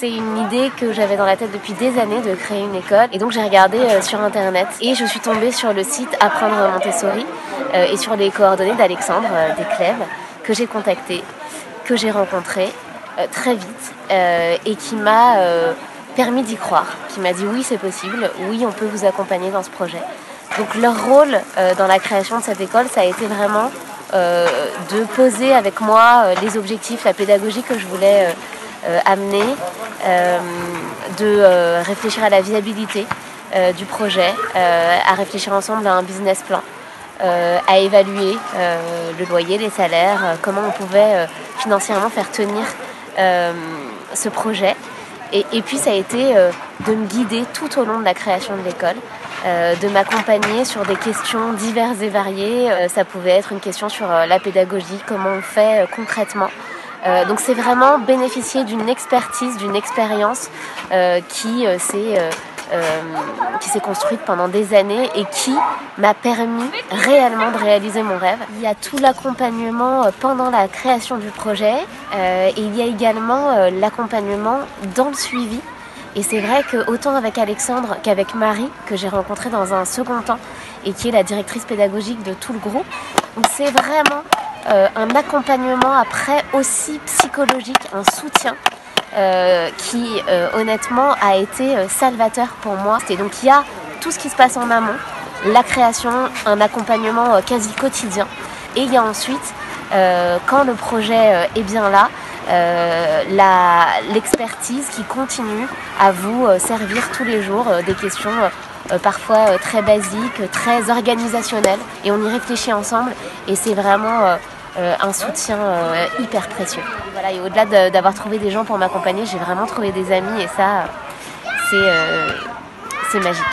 C'est une idée que j'avais dans la tête depuis des années de créer une école. Et donc j'ai regardé sur internet et je suis tombée sur le site Apprendre Montessori et sur les coordonnées d'Alexandre Desclèves que j'ai contacté, que j'ai rencontré très vite et qui m'a permis d'y croire, qui m'a dit oui c'est possible, oui on peut vous accompagner dans ce projet. Donc leur rôle dans la création de cette école, ça a été vraiment de poser avec moi les objectifs, la pédagogie que je voulais amener, de réfléchir à la viabilité du projet, à réfléchir ensemble à un business plan, à évaluer le loyer, les salaires, comment on pouvait financièrement faire tenir ce projet. Et puis ça a été de me guider tout au long de la création de l'école, de m'accompagner sur des questions diverses et variées. Ça pouvait être une question sur la pédagogie, comment on fait concrètement. Donc c'est vraiment bénéficier d'une expertise, d'une expérience qui s'est construite pendant des années et qui m'a permis réellement de réaliser mon rêve. Il y a tout l'accompagnement pendant la création du projet et il y a également l'accompagnement dans le suivi. Et c'est vrai que autant avec Alexandre qu'avec Marie, que j'ai rencontrée dans un second temps et qui est la directrice pédagogique de tout le groupe, donc c'est vraiment un accompagnement après aussi psychologique, un soutien qui honnêtement a été salvateur pour moi. Et donc il y a tout ce qui se passe en amont, la création, un accompagnement quasi quotidien. Et il y a ensuite, quand le projet est bien là, l'expertise qui continue à vous servir tous les jours des questions parfois très basiques, très organisationnelles. Et on y réfléchit ensemble et c'est vraiment un soutien hyper précieux. Et voilà, et au-delà d'avoir trouvé des gens pour m'accompagner, j'ai vraiment trouvé des amis et ça, c'est magique.